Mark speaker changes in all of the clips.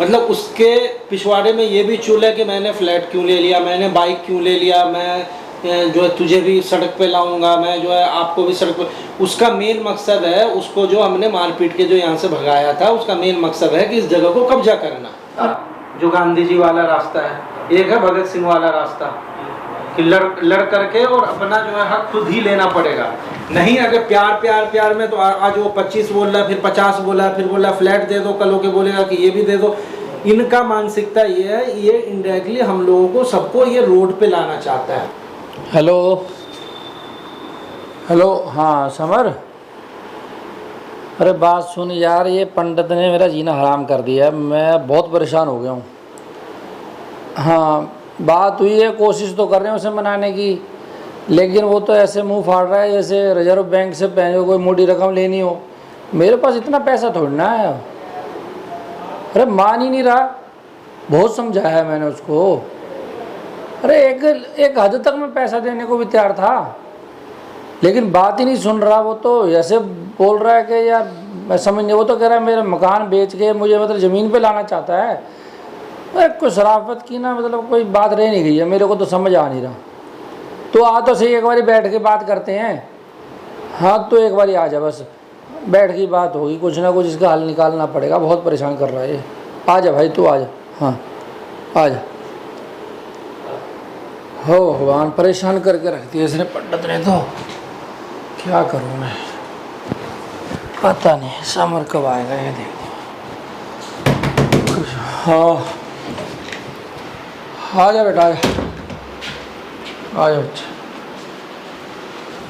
Speaker 1: मतलब उसके पिछवाड़े में ये भी चुल है कि मैंने फ्लैट क्यों ले लिया, मैंने बाइक क्यों ले लिया, मैं जो है तुझे भी सड़क पे लाऊंगा, मैं जो है आपको भी सड़क पे। उसका मेन मकसद है, उसको जो हमने मारपीट के जो यहाँ से भगाया था, उसका मेन मकसद है कि इस जगह को कब्जा करना। जो गांधी जी वाला रास्ता है, एक है भगत सिंह वाला रास्ता कि लड़ करके और अपना जो है हक खुद ही लेना पड़ेगा। नहीं अगर प्यार प्यार प्यार में तो आज वो 25 बोल रहा है, फिर 50 बोला, फिर बोला फ्लैट दे दो, कल होके बोलेगा कि ये भी दे दो। इनका मानसिकता ये है, ये इनडायरेक्टली हम लोगों को सबको ये रोड पे लाना चाहता है।
Speaker 2: हेलो हेलो, हाँ समर, अरे बात सुन यार, ये पंडित ने मेरा जीना हराम कर दिया है, मैं बहुत परेशान हो गया हूँ। हाँ बात हुई है, कोशिश तो कर रहे हैं उसे मनाने की, लेकिन वो तो ऐसे मुंह फाड़ रहा है जैसे रिजर्व बैंक से पैसे कोई मोटी रकम लेनी हो। मेरे पास इतना पैसा थोड़ी ना है। अरे मान ही नहीं रहा, बहुत समझाया है मैंने उसको। अरे एक हद तक मैं पैसा देने को भी तैयार था, लेकिन बात ही नहीं सुन रहा। वो तो ऐसे बोल रहा है कि यार मैं समझ नहीं, वो तो कह रहा है मेरा मकान बेच के मुझे मतलब ज़मीन पे लाना चाहता है। अरे कोई शराफत की ना, मतलब कोई बात रह नहीं गई है, मेरे को तो समझ आ नहीं रहा। तो आ तो सही, एक बारी बैठ के बात करते हैं। हाँ तो एक बारी आ जा, बस बैठ की बात होगी, कुछ ना कुछ इसका हल निकालना पड़ेगा। बहुत परेशान कर रहा है ये। आ जा भाई तू आ जा, हाँ आ जा। हो भगवान, परेशान करके रख दिया इसने पंडित ने तो। क्या करूँ मैं, पता नहीं समर कब आएगा ये देखो। हाँ आ जा बेटा, आ जा बच्चा,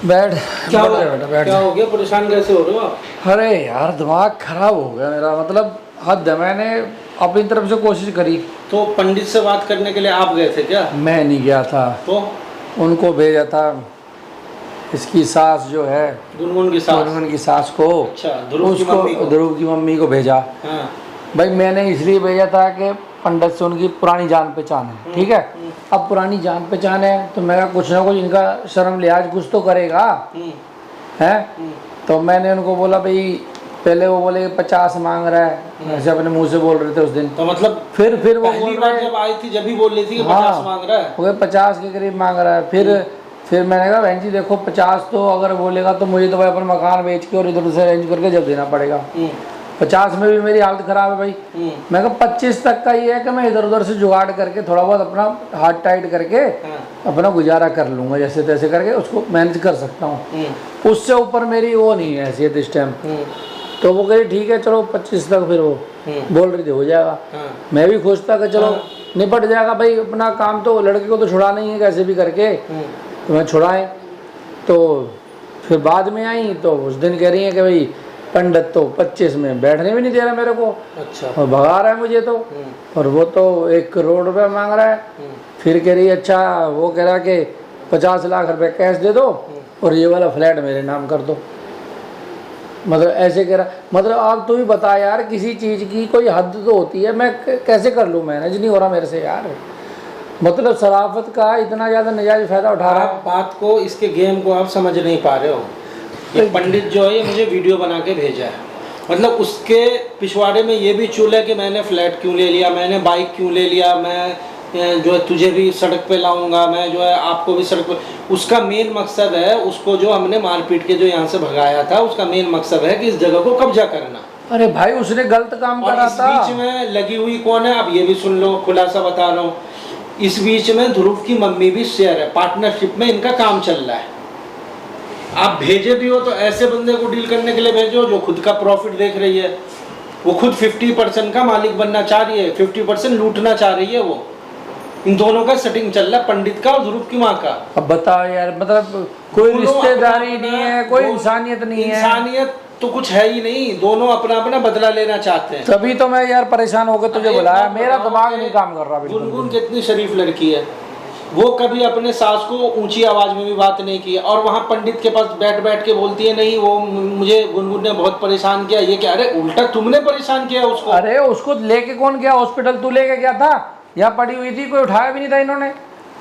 Speaker 2: बैठ।
Speaker 1: क्या
Speaker 2: बैठ जा बेटा, बैठ।
Speaker 1: क्या हो गया, परेशान कैसे हो रहे हो आप?
Speaker 2: अरे यार दिमाग खराब हो गया मेरा, मतलब हद है। मैंने अपनी तरफ से कोशिश करी।
Speaker 1: तो पंडित से बात करने के लिए आप गए थे क्या?
Speaker 2: मैं नहीं गया था,
Speaker 1: तो
Speaker 2: उनको भेजा था। इसकी सास जो है,
Speaker 1: गुनगुन की
Speaker 2: सास को,
Speaker 1: अच्छा, ध्रुव
Speaker 2: की मम्मी को भेजा।
Speaker 1: हाँ।
Speaker 2: भाई मैंने इसलिए भेजा था कि पंडित से उनकी पुरानी जान पहचान है, ठीक है। अब पुरानी जान पहचान है तो मैं कुछ ना कुछ इनका शर्म लिहाज कुछ तो करेगा है। तो मैंने उनको बोला भाई, पहले वो बोले 50 मांग रहा है, ऐसे अपने मुंह से बोल रहे थे उस दिन।
Speaker 1: तो मतलब
Speaker 2: फिर वो
Speaker 1: पहली बार जब आई थी जब भी बोल रही थी कि 50 मांग रहा है,
Speaker 2: वो 50 के करीब मांग रहा है। फिर मैंने कहा बहन जी देखो 50 तो अगर बोलेगा तो मुझे तो भाई अपना मकान बेच के और इधर से अरेंज करके जब देना पड़ेगा। 50 में भी मेरी हालत खराब है भाई। मैं कहा 25 तक का ये है कि मैं इधर उधर से जुगाड़ करके थोड़ा बहुत अपना हाथ टाइट करके अपना गुजारा कर लूँगा, जैसे तैसे करके उसको मैनेज कर सकता हूँ। उससे ऊपर मेरी वो नहीं है हैसियत इस टाइम। तो वो कही ठीक है चलो 25 तक, फिर वो बोल रही थी हो जाएगा। मैं भी खुश था कि चलो निपट जाएगा भाई, अपना काम तो लड़के को तो छुड़ाना ही है कैसे भी करके। तो मैं छुड़ाए। तो फिर बाद में आई तो उस दिन कह रही है कि भाई पंडित तो 25 में बैठने भी नहीं दे रहा मेरे को।
Speaker 1: अच्छा।
Speaker 2: और भगा रहा है मुझे तो। और वो तो 1 करोड़ रुपया मांग रहा है। फिर कह रही अच्छा, वो कह रहा कि 50 लाख रुपए कैश दे दो और ये वाला फ्लैट मेरे नाम कर दो। मतलब ऐसे कह रहा, मतलब आप तू ही बता यार, किसी चीज़ की कोई हद तो होती है। मैं कैसे कर लूँ, मैनेज नहीं हो रहा मेरे से यार। मतलब शराफत का इतना ज़्यादा नजायज़ फ़ायदा उठा रहा है।
Speaker 1: बात को, इसके गेम को आप समझ नहीं पा रहे हो। ये पंडित जो है ये मुझे वीडियो बना के भेजा है, मतलब उसके पिछवाड़े में ये भी चुल है कि मैंने फ्लैट क्यों ले लिया, मैंने बाइक क्यों ले लिया, मैं जो है तुझे भी सड़क पे लाऊंगा, मैं जो है आपको भी सड़क पे। उसका मेन मकसद है, उसको जो हमने मारपीट के जो यहाँ से भगाया था, उसका मेन मकसद है कि इस जगह को कब्जा करना।
Speaker 2: अरे भाई उसने गलत काम करा था।
Speaker 1: बीच में लगी हुई कौन है, आप ये भी सुन लो, खुलासा बता रहा हूँ। इस बीच में ध्रुव की मम्मी भी शेयर है, पार्टनरशिप में इनका काम चल रहा है। आप भेजे भी हो तो ऐसे बंदे को डील करने के लिए भेजो जो खुद का प्रॉफिट देख रही है। वो खुद 50% का मालिक बनना चाह रही है, 50% लूटना चाह रही है। वो इन दोनों का सेटिंग चल रहा है, पंडित का और ध्रुव की माँ का।
Speaker 2: अब बताओ यार, मतलब कोई रिश्तेदारी नहीं है, कोई इंसानियत नहीं है।
Speaker 1: इंसानियत तो कुछ है ही नहीं, दोनों अपना अपना बदला लेना चाहते हैं।
Speaker 2: तभी तो मैं यार परेशान होकर तुझे बुलाया, मेरा दिमाग नहीं काम कर रहा।
Speaker 1: गुनगुन कितनी शरीफ लड़की है, वो कभी अपने सास को ऊंची आवाज में भी बात नहीं की, और वहाँ पंडित के पास बैठ के बोलती है नहीं वो मुझे गुनगुन ने बहुत परेशान किया, ये क्या। अरे उल्टा तुमने परेशान किया उसको।
Speaker 2: अरे उसको लेके कौन गया हॉस्पिटल, तू लेके गया था? यहाँ पड़ी हुई थी, कोई उठाया भी नहीं था इन्होंने।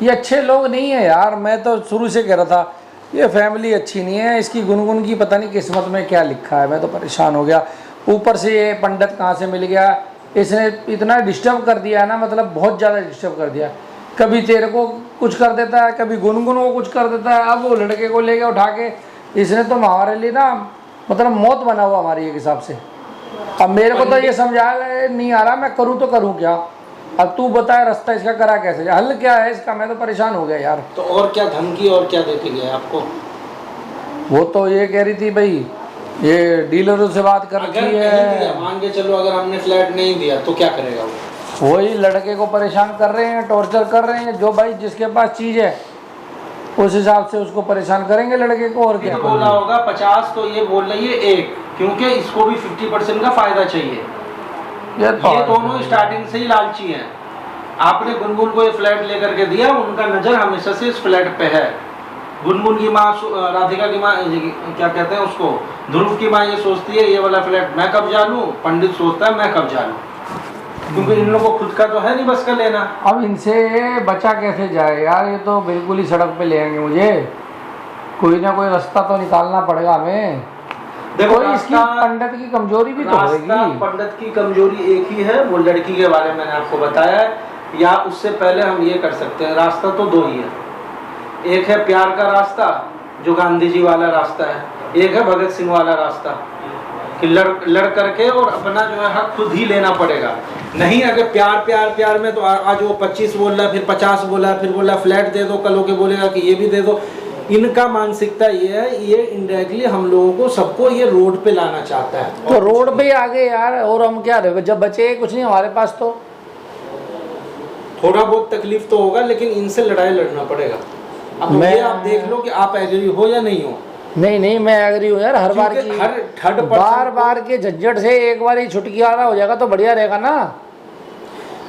Speaker 2: ये अच्छे लोग नहीं है यार, मैं तो शुरू से कह रहा था ये फैमिली अच्छी नहीं है। इसकी गुनगुन की पता नहीं किस्मत में क्या लिखा है, मैं तो परेशान हो गया। ऊपर से ये पंडित कहाँ से मिल गया, इसने इतना डिस्टर्ब कर दिया ना, मतलब बहुत ज़्यादा डिस्टर्ब कर दिया। कभी तेरे को कुछ कर देता है, कभी गुनगुन को कुछ कर देता है। अब वो लड़के को लेके उठा के इसने तो हमारे लिए ना मतलब मौत बना हुआ हमारी एक हिसाब से। अब मेरे को तो ये समझा नहीं आ रहा मैं करूँ तो करूँ क्या। अब तू बता रास्ता इसका करा कैसे, हल क्या है इसका, मैं तो परेशान हो गया यार।
Speaker 1: तो और क्या धमकी और क्या देके गया आपको?
Speaker 2: वो तो ये कह रही थी भाई ये डीलरों से बात कर रखी
Speaker 1: अगर
Speaker 2: है।
Speaker 1: नहीं दिया, मान के चलो अगर हमने फ्लैट नहीं दिया तो क्या करेगा वो?
Speaker 2: वही लड़के को परेशान कर रहे हैं, टॉर्चर कर रहे हैं। जो भाई जिसके पास चीज़ है उस हिसाब से उसको परेशान करेंगे लड़के को। और क्या
Speaker 1: बोला होगा 50, तो ये बोल रही है 1, क्योंकि इसको भी 50% का फायदा चाहिए। ये दोनों स्टार्टिंग से ही लालची हैं। आपने गुनगुन को ये फ्लैट लेकर के दिया, उनका नजर हमेशा से इस फ्लैट पे है। गुनगुन की माँ, राधिका की माँ, क्या कहते हैं उसको, ध्रुव की माँ ये सोचती है ये वाला फ्लैट मैं कब्जा लूं, पंडित सोचता है मैं कब्जा लूं, क्योंकि इन लोगों को खुद का तो है नहीं बस का लेना।
Speaker 2: अब इनसे बचा कैसे जाए यार, ये तो बिल्कुल ही सड़क पे ले आएंगे मुझे। कोई ना कोई रास्ता तो निकालना पड़ेगा हमें।
Speaker 1: देखो
Speaker 2: कोई इसकी पंडित की कमजोरी भी तो होगी।
Speaker 1: पंडित की कमजोरी एक ही है, वो लड़की के बारे में मैंने आपको बताया है। या उससे पहले हम ये कर सकते हैं, रास्ता तो दो ही है। एक है प्यार का रास्ता जो गांधी जी वाला रास्ता है, एक है भगत सिंह वाला रास्ता कि लड़ करके और अपना जो है हक खुद ही लेना पड़ेगा। नहीं अगर प्यार प्यार प्यार में तो आज वो 25 बोल रहा है, फिर 50 बोला, फिर बोला फ्लैट दे दो, कल होके बोलेगा कि ये भी दे दो। इनका मानसिकता ये है, ये इनडायरेक्टली हम लोगों को सबको ये रोड पे लाना चाहता है।
Speaker 2: तो रोड पे आ गए यार, और हम क्या रहे, जब बचे कुछ नहीं हमारे पास तो
Speaker 1: थोड़ा बहुत तकलीफ तो होगा, लेकिन इनसे लड़ाई लड़ना पड़ेगा। अब ये आप देख लो कि आप एग्री हो या नहीं हो।
Speaker 2: नहीं मैं एग्री हूँ यार। हर बार की बार के झंझट से एक बार ही छुटकारा हो जाएगा तो बढ़िया रहेगा ना।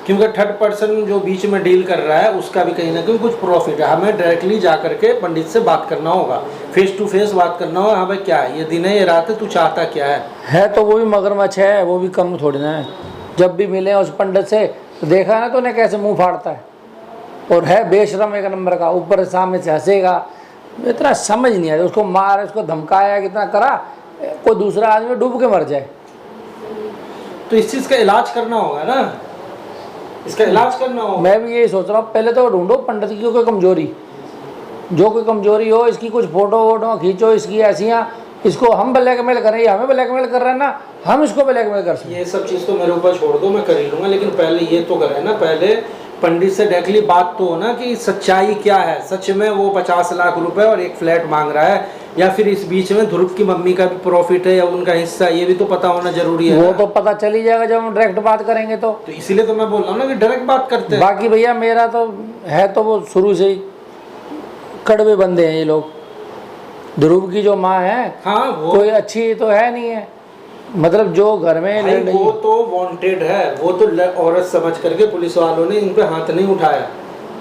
Speaker 1: क्योंकि थर्ड पर्सन जो बीच में डील कर रहा है उसका भी कहीं ना कहीं कुछ प्रॉफिट है। हमें डायरेक्टली जा करके पंडित से बात करना होगा, फेस टू फेस बात करना होगा। हाँ भाई क्या है, ये दिन है ये रात है, तू चाहता क्या है
Speaker 2: तो वो भी मगरमच्छ है, वो भी कम थोड़ी ना है। जब भी मिले उस पंडित से तो देखा ना तूने कैसे मुंह फाड़ता है, और है बेशरम एक नंबर का, ऊपर सामने से हंसेगा। इतना समझ नहीं आया, उसको मार उसको धमकाया कितना करा, कोई दूसरा आदमी डूब के मर जाए।
Speaker 1: तो इस चीज़ का इलाज करना होगा ना, इसका इलाज करना होगा।
Speaker 2: मैं भी यही सोच रहा हूँ, पहले तो ढूंढो पंडित की कोई कमजोरी, जो कोई कमजोरी हो इसकी, कुछ फोटो वोटो खींचो इसकी ऐसियाँ, इसको हम ब्लैकमेल करें, ये हमें ब्लैकमेल कर रहे हैं ना, हम इसको ब्लैकमेल कर सकते।
Speaker 1: ये सब चीज़ तो मेरे ऊपर छोड़ दो, मैं कर ही लूँगा, लेकिन पहले ये तो करें ना, पहले पंडित से डायरेक्टली बात तो हो ना कि सच्चाई क्या है। सच में वो 50 लाख रुपए और एक फ्लैट मांग रहा है, या फिर इस बीच में ध्रुव की मम्मी का भी प्रॉफिट है या उनका हिस्सा, ये भी तो पता होना जरूरी है।
Speaker 2: वो तो पता चल ही जाएगा जब हम डायरेक्ट बात करेंगे तो
Speaker 1: इसीलिए तो मैं बोल रहा हूँ ना कि डायरेक्ट बात करते हैं।
Speaker 2: बाकी भैया मेरा तो है, तो वो शुरू से ही कड़वे बंदे हैं ये लोग। ध्रुव की जो माँ है,
Speaker 1: हाँ वो
Speaker 2: कोई अच्छी तो है नहीं है, मतलब जो घर में
Speaker 1: वो तो वांटेड है, वो तो औरत समझ करके पुलिस वालों ने इन पे हाथ नहीं उठाया।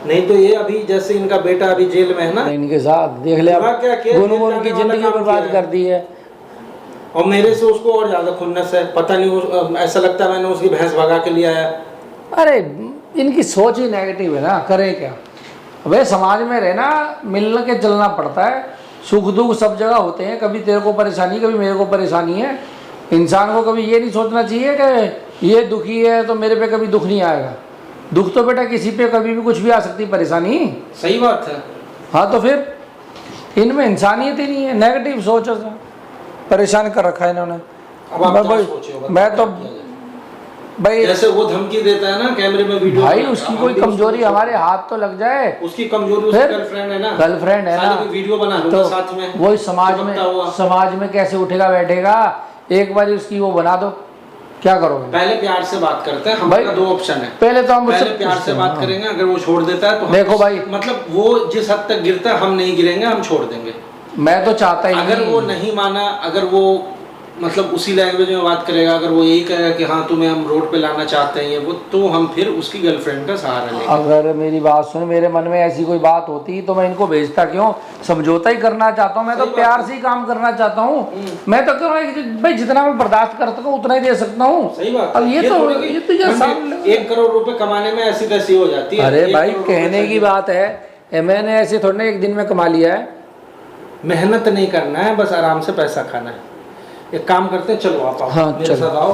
Speaker 1: नहीं तो ये अभी जैसे इनका बेटा अभी जेल में है ना,
Speaker 2: इनके साथ देख ले गुनगुन की जिंदगी बर्बाद कर दी है।
Speaker 1: और मेरे से उसको और ज्यादा खुन्नस है, पता नहीं ऐसा लगता है मैंने उसकी भैंस भगा के लिया है।
Speaker 2: अरे इनकी सोच ही नेगेटिव है ना, करें क्या। अबे समाज में रहना, मिलने के चलना पड़ता है, सुख दुख सब जगह होते हैं। कभी तेरे को परेशानी, कभी मेरे को परेशानी है। इंसान को कभी ये नहीं सोचना चाहिए कि ये दुखी है तो मेरे पे कभी दुख नहीं आएगा। दुख तो बेटा किसी पे कभी भी कुछ भी आ सकती, परेशानी।
Speaker 1: सही बात है।
Speaker 2: हाँ तो फिर इनमें इंसानियत ही नहीं है, नेगेटिव सोच है, परेशान कर रखा है इन्होंने। मैं तो भाई
Speaker 1: जैसे वो धमकी देता है ना कैमरे में वीडियो,
Speaker 2: भाई उसकी कोई कमजोरी हमारे हाथ तो लग जाए।
Speaker 1: उसकी कमजोरी उसकी गर्लफ्रेंड है ना,
Speaker 2: गर्लफ्रेंड है ना,
Speaker 1: वीडियो बना लो साथ में।
Speaker 2: वही समाज में कैसे उठेगा बैठेगा, एक बार उसकी वो बना दो, क्या करोगे।
Speaker 1: पहले प्यार से बात करते हैं, हमारा दो ऑप्शन है।
Speaker 2: पहले तो हम
Speaker 1: प्यार से बात करेंगे, अगर वो छोड़ देता है तो
Speaker 2: देखो भाई,
Speaker 1: मतलब वो जिस हद तक गिरता है हम नहीं गिरेंगे, हम छोड़ देंगे।
Speaker 2: मैं तो चाहता ही
Speaker 1: अगर वो नहीं माना, अगर वो मतलब उसी लैंग्वेज में बात करेगा, अगर वो यही कहेगा कि हाँ तुम्हें हम रोड पे लाना चाहते हैं ये वो, तो हम फिर उसकी गर्लफ्रेंड का सहारा लेंगे।
Speaker 2: अगर मेरी बात सुन, मेरे मन में ऐसी कोई बात होती तो मैं इनको भेजता क्यों, समझौता ही करना चाहता हूँ मैं तो, प्यार से ही काम करना चाहता हूँ मैं तो। भाई जितना मैं बर्दाश्त कर सकता हूँ उतना ही दे सकता हूँ।
Speaker 1: सही बात।
Speaker 2: अब ये तो
Speaker 1: 1 करोड़ रुपए कमाने में ऐसी तैसी हो जाती है।
Speaker 2: अरे भाई कहने की बात है, मैंने ऐसे थोड़ी ना एक दिन में कमा लिया है।
Speaker 1: मेहनत नहीं करना है, बस आराम से पैसा खाना है। एक काम करते हैं, चलो आप
Speaker 2: हाँ,
Speaker 1: मेरे साथ आओ।